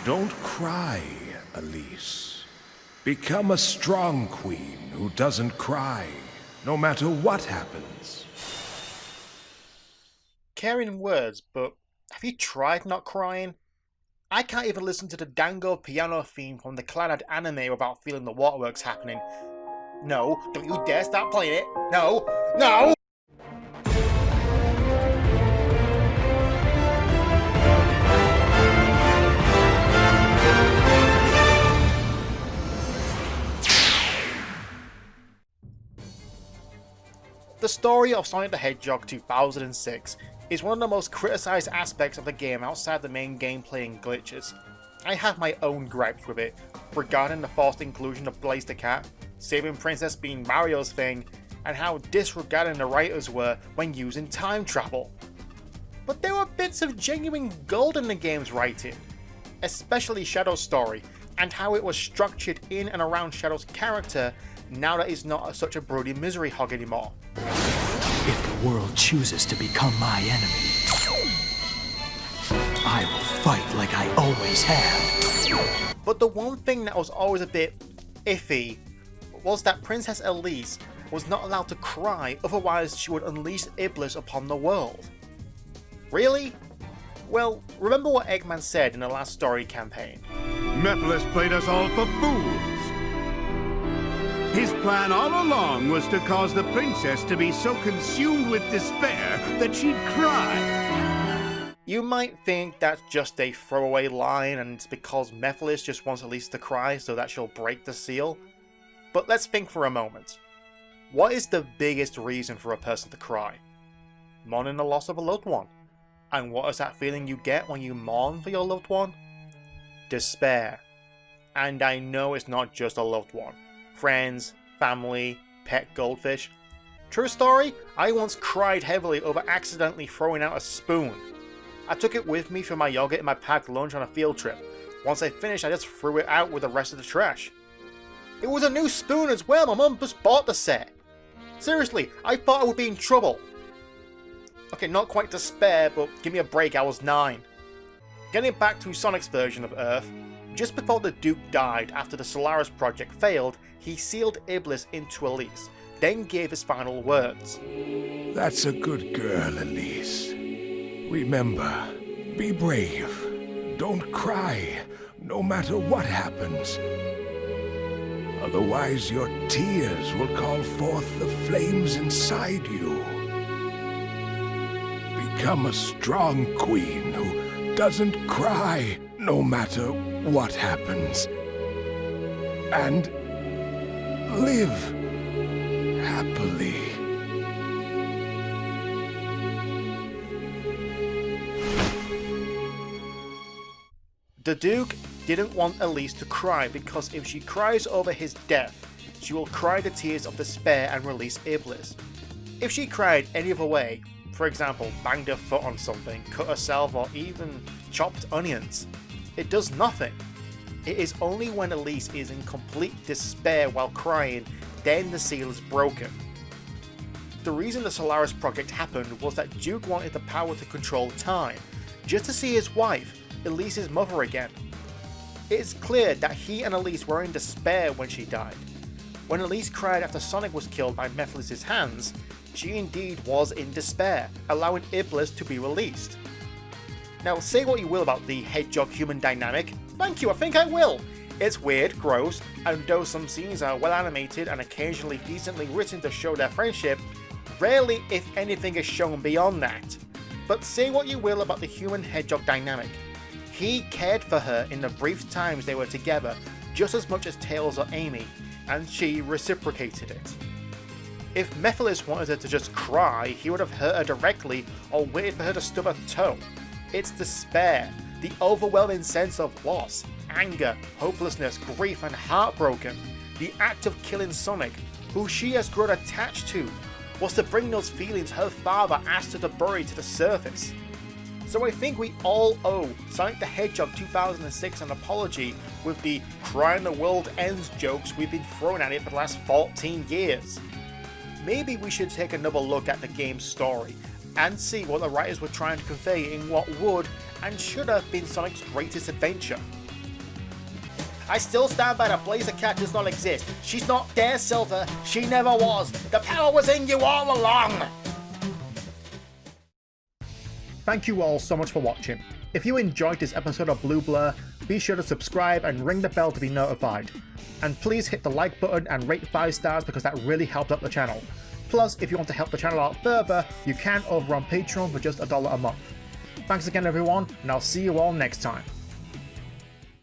Don't cry, Elise. Become a strong queen who doesn't cry, no matter what happens. Caring words, but have you tried not crying? I can't even listen to the Dango piano theme from the Clannad anime without feeling the waterworks happening. No, don't you dare start playing it! No! No! The story of Sonic the Hedgehog 2006 is one of the most criticised aspects of the game outside the main gameplay and glitches. I have my own gripes with it, regarding the forced inclusion of Blaze the Cat, saving Princess being Mario's thing, and how disregarding the writers were when using time travel. But there were bits of genuine gold in the game's writing, especially Shadow's story, and how it was structured in and around Shadow's character now that he's not such a broody misery hog anymore. If the world chooses to become my enemy, I will fight like I always have. But the one thing that was always a bit iffy was that Princess Elise was not allowed to cry, otherwise she would unleash Iblis upon the world. Really? Well, remember what Eggman said in the last story campaign. Mephiles played us all for fools. His plan all along was to cause the princess to be so consumed with despair that she'd cry. You might think that's just a throwaway line and it's because Mephiles just wants Elise to cry so that she'll break the seal. But let's think for a moment. What is the biggest reason for a person to cry? Mourning the loss of a loved one. And what is that feeling you get when you mourn for your loved one? Despair. And I know it's not just a loved one. Friends, family, pet goldfish. True story, I once cried heavily over accidentally throwing out a spoon. I took it with me for my yogurt in my packed lunch on a field trip. Once I finished, I just threw it out with the rest of the trash. It was a new spoon as well, my mum just bought the set. Seriously, I thought I would be in trouble. Okay, not quite despair, but give me a break, I was 9. Getting back to Sonic's version of Earth, just before the Duke died after the Solaris project failed, he sealed Iblis into Elise, then gave his final words. That's a good girl, Elise. Remember, be brave. Don't cry, no matter what happens. Otherwise, your tears will call forth the flames inside you. Become a strong queen who doesn't cry, no matter what happens. And live happily. The Duke didn't want Elise to cry because if she cries over his death, she will cry the tears of despair and release Iblis. If she cried any other way, for example, banged her foot on something, cut herself, or even chopped onions, it does nothing. It is only when Elise is in complete despair while crying, then the seal is broken. The reason the Solaris project happened was that Duke wanted the power to control time, just to see his wife, Elise's mother, again. It is clear that he and Elise were in despair when she died. When Elise cried after Sonic was killed by Mephiles' hands, she indeed was in despair, allowing Iblis to be released. Now, say what you will about the Hedgehog-human dynamic. Thank you, I think I will. It's weird, gross, and though some scenes are well animated and occasionally decently written to show their friendship, rarely, if anything, is shown beyond that. But say what you will about the human-hedgehog dynamic. He cared for her in the brief times they were together just as much as Tails or Amy, and she reciprocated it. If Mephiles wanted her to just cry, he would have hurt her directly or waited for her to stub her toe. It's despair, the overwhelming sense of loss, anger, hopelessness, grief, and heartbroken. The act of killing Sonic, who she has grown attached to, was to bring those feelings her father asked her to bury to the surface. So I think we all owe Sonic the Hedgehog 2006 an apology with the crying the world ends jokes we've been throwing at it for the last 14 years. Maybe we should take another look at the game's story and see what the writers were trying to convey in what would and should have been Sonic's greatest adventure. I still stand by the Blazer Cat does not exist. She's not there, Silver. She never was. The power was in you all along. Thank you all so much for watching. If you enjoyed this episode of Blue Blur, be sure to subscribe and ring the bell to be notified. And please hit the like button and rate 5 stars because that really helps out the channel. Plus, if you want to help the channel out further, you can over on Patreon for just $1 a month. Thanks again everyone, and I'll see you all next time.